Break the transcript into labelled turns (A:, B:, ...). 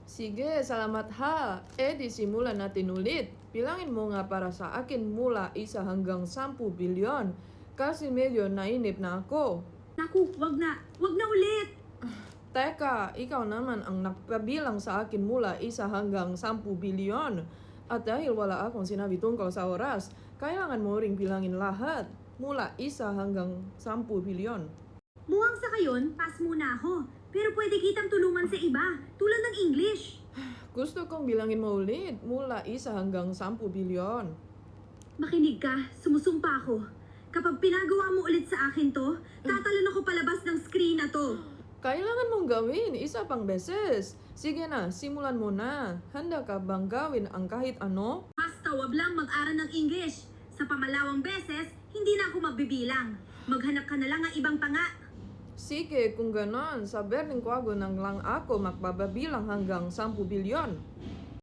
A: Sige, salamat ha. Simulan natin ulit. Bilangin mo nga para sa akin mula 1 hanggang 10 bilyon. Kasi medyo nainip na ako.
B: Naku, wag na ulit.
A: Teka, ikaw naman ang nagpabilang sa akin mula 1 hanggang 10 bilyon. At dahil wala akong sinabi tungkol sa oras, kailangan mo ring bilangin lahat mula 1 hanggang 10 bilyon.
B: Mukhang sa kayon, pass muna ako. Pero pwede kitang tulungan sa iba, tulad ng English.
A: Gusto kong bilangin mo ulit mula 1 hanggang 10 bilyon.
B: Makinig ka, sumusumpa ako. Kapag pinagawa mo ulit sa akin to, tatalon ako palabas ng screen na to.
A: Kailangan mong gawin 1 pang beses. Sige na, simulan mo na. Handa ka bang gawin ang kahit ano?
B: Basta wag lang mag-aral ng English. Sa pamalawang beses, hindi na ako magbibilang. Maghanap ka na lang ng ibang tanga.
A: Sige, kung ganon, sa Berlin Kwago nang lang ako magbababilang hanggang 10 bilyon.